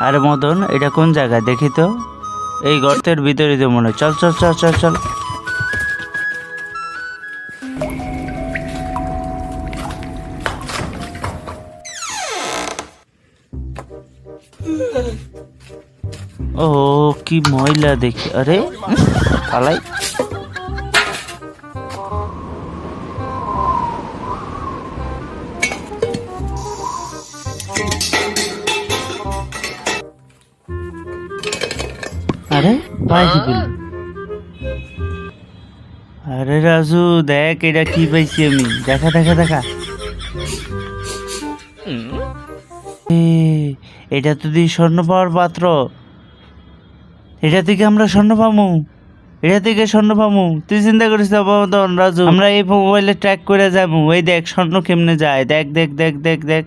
আরে মদন, এটা কোন জায়গা দেখি তো। এই গর্তের ভিতরে তো মনে হয়। চল চল চল চল চল। ও কি ময়লা দেখি। আরে পালাই। আরে পাই কি পেল? আরে রাজু দেখ, এটা কি পাইছি আমি। দেখা দেখা দেখা। এ, এটা তো দি স্বর্ণ পাওয়ার পাত্র। এটা থেকে আমরা স্বর্ণ পামু। এটা থেকে স্বর্ণ পামু। তুই চিন্তা করিস না বাবা রাজু, আমরা এই মোবাইলে ট্র্যাক করে যাবো। এই দেখ স্বর্ণ কেমনে যায়। দেখ দেখ দেখ দেখ দেখ।